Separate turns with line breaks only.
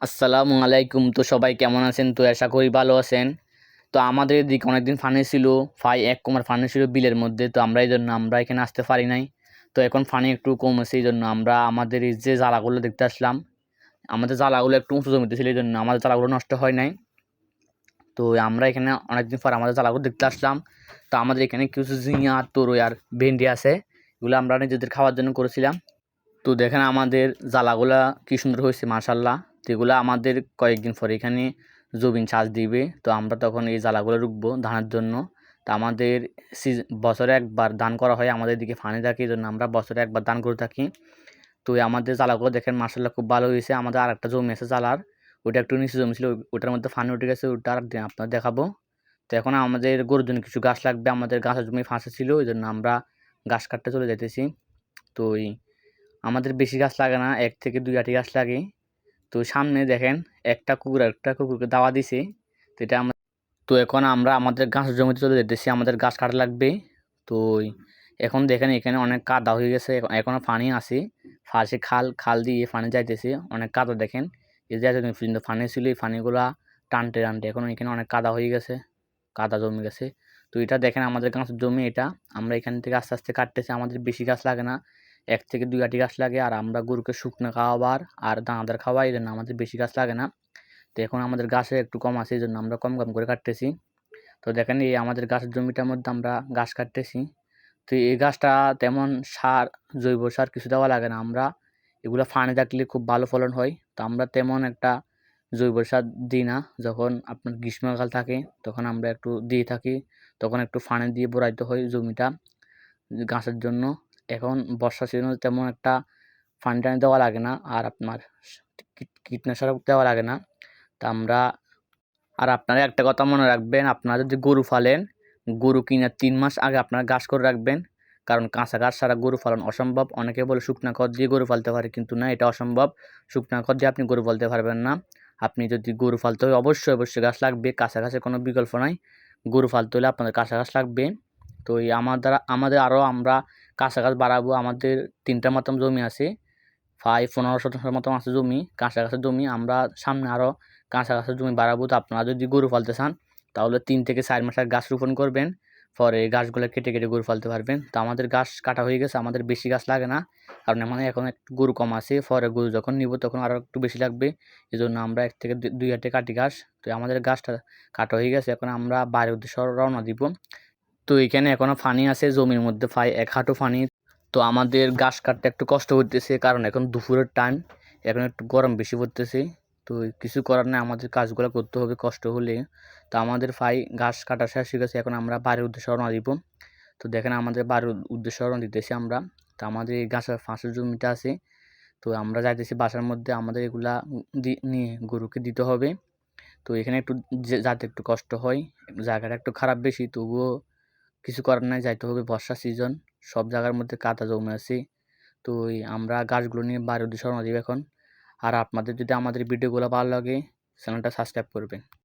আসসালামু আলাইকুম। তো সবাই কেমন আছেন? তো আশা করি ভালো আছেন। তো আমাদের এদিকে অনেকদিন পানি ছিল, প্রায় ১ কুমার পানি ছিল বিলের মধ্যে। তো এইজন্য আমরা এখানে আসতে পারি নাই। তো এখন পানি একটু কমেছে, এইজন্য আমরা আমাদের এই যে জ্বালাগুলো দেখতে আসলাম। আমাদের জ্বালাগুলো একটু উঁচু জমিতে ছিল, এইজন্য আমাদের জ্বালাগুলো নষ্ট হয় নাই। তো আমরা এখানে অনেকদিন পর আমাদের জ্বালাগুলো দেখতে আসলাম। তো আমাদের এখানে কিছু ঝিঙা, তরই আর ভেন্ডি আছে। এগুলো আমরা নিজেদের খাওয়ার জন্য করেছিলাম। তো দেখেন আমাদের জ্বালাগুলা কি সুন্দর হয়েছে মাশাআল্লাহ। তো এগুলা আমাদের কয়েকদিন পরে এখানে জবিন চাষ দিবে। তো আমরা তখন এই জ্বালাগুলো রুখবো ধানের জন্য। তো আমাদের বছরে একবার ধান করা হয়, আমাদের দিকে পানি থাকে, এই জন্য আমরা বছরে একবার ধান করে থাকি। তো আমাদের জ্বালাগুলো দেখেন মাশাআল্লাহ খুব ভালো হয়েছে। আমাদের আরেকটা জমি আছে জ্বালার, ওইটা একটু নিচু জমি ছিল, ওটার মধ্যে পানি উঠে গেছে, ওটা আর আপনার দেখাবো। তো এখন আমাদের গরুর জন্য কিছু গাছ লাগবে, আমাদের গাছের জমি ফাঁসা ছিল, ওই জন্য আমরা গাছ কাটতে চলে যাইতেছি। তো আমাদের বেশি গাছ লাগে না, ১ থেকে ২ আটি গাছ লাগে। তো সামনে দেখেন একটা কুকুরকে দাওয়া দিছে। তো এটা তো এখন আমরা আমাদের গাছের জমিতে চলে যেতেছি, আমাদের গাছ কাটা লাগবে। তো এখন দেখেন এখানে অনেক কাদা হয়ে গেছে, এখনো পানি আছে, পাশে খাল দিয়ে পানি যাইতেছে, অনেক কাদা দেখেন। এই যে এতদিন পর্যন্ত পানি ছিল, এই পানিগুলা টানতে টানতে এখন এখানে অনেক কাদা হয়ে গেছে, কাদা জমে গেছে। তো এটা দেখেন আমাদের গাছের জমি এটা, আমরা এখান থেকে আস্তে আস্তে কাটতেছি। আমাদের বেশি গাছ লাগে না, ১ থেকে ২ আটি গাছ লাগে, আর আমরা গরুকে শুকনো খাওয়াবার আর দানাদার খাওয়াই, এই জন্য আমাদের বেশি গাছ লাগে না। তো এখন আমাদের গাছে একটু কম আছে, এই জন্য আমরা কম কম করে কাটতেছি। তো দেখেন এই আমাদের গাছের জমিটার মধ্যে আমরা গাছ কাটতেছি। তো এই গাছটা তেমন সার, জৈব সার কিছু দেওয়া লাগে না, আমরা এগুলো ফানে থাকলে খুব ভালো ফলন হয়। তো আমরা তেমন একটা জৈব সার দিই না। যখন আপনার গ্রীষ্মকাল থাকে তখন আমরা একটু দিয়ে থাকি, তখন একটু ফানে দিয়ে ভরাইতে হয় জমিটা গাছের জন্য। এখন বর্ষা সিজনে তেমন একটা পানি টানি দেওয়া লাগে না, আর আপনার কীটনাশক দেওয়া লাগে না। তা আমরা আর আপনারা একটা কথা মনে রাখবেন, আপনারা যদি গরু পালেন, গরু কিনার ৩ মাস আগে আপনারা ঘাস করে রাখবেন। কারণ কাঁচা ঘাস ছাড়া গরু পালন অসম্ভব। অনেকে বলে শুকনা খড় দিয়ে গরু পালতে পারে, কিন্তু না, এটা অসম্ভব। শুকনা খড় দিয়ে আপনি গরু পালতে পারবেন না। আপনি যদি গরু পালতে হয় অবশ্যই ঘাস লাগবে, কাঁচা ঘাসের কোনো বিকল্প নাই। গরু পালতে হলে আপনাদের কাঁচা ঘাস লাগবে। তো এই আমাদের আরও আমরা কাঁচা ঘাস বাড়াবো। আমাদের ৩টার মতন জমি আছে, প্রায় ১৫ শতাংশের মতন আছে জমি, কাঁচা ঘাসের জমি। আমরা সামনে আরও কাঁচা ঘাসের জমি বাড়াবো। তো আপনারা যদি গরু পালতে চান তাহলে ৩ থেকে ৪ মাস আগে গাছ রোপণ করবেন, পরে গাছগুলো কেটে কেটে গরু পালতে পারবেন। তো আমাদের গাছ কাটা হয়ে গেছে, আমাদের বেশি গাছ লাগে না, কারণ মানে এখন একটু গরু কম আছে, পরে গরু যখন নিব তখন আরও একটু বেশি লাগবে। এই জন্য আমরা ১ থেকে ২ হাতে কাটি গাছ। তো আমাদের গাছটা কাটা হয়ে গেছে, এখন আমরা বাড়ির উদ্দেশ্যে রওনা দিব। তো এখানে এখনও পানি আছে জমির মধ্যে, প্রায় ১ হাঁটু পানি। তো আমাদের ঘাস কাটতে একটু কষ্ট হইতেছে, কারণ এখন দুপুরের টাইম, এখন একটু গরম বেশি পড়তেছে। তো কিছু করার নাই, আমাদের কাজগুলো করতে হবে কষ্ট হলে। তো আমাদের প্রায় ঘাস কাটা শেষ হয়ে গেছে, এখন আমরা বাড়ির উদ্দেশ্যে রওনা দিব। তো দেখেন আমাদের বাড়ির উদ্দেশ্যে রওনা দিতেছি আমরা। তো আমাদের এই ঘাসের ফাঁসের জমিটা আছে, তো আমরা যাইতেছি বাসার মধ্যে, আমাদের এগুলা নিয়ে গরুকে দিতে হবে। তো এখানে একটু যাতে একটু কষ্ট হয়, জায়গাটা একটু খারাপ বেশি, তবুও কিছু করার নাই, যাইতে হবে। বর্ষা সিজন, সব জায়গার মধ্যে কাদা জমে আছে। তো আমরা গাছগুলো নিয়ে বাড়ির উদ্দেশ্যে রওনা দিব এখন। আর আপনাদের যদি আমাদের ভিডিওগুলো ভালো লাগে, চ্যানেলটা সাবস্ক্রাইব করবেন।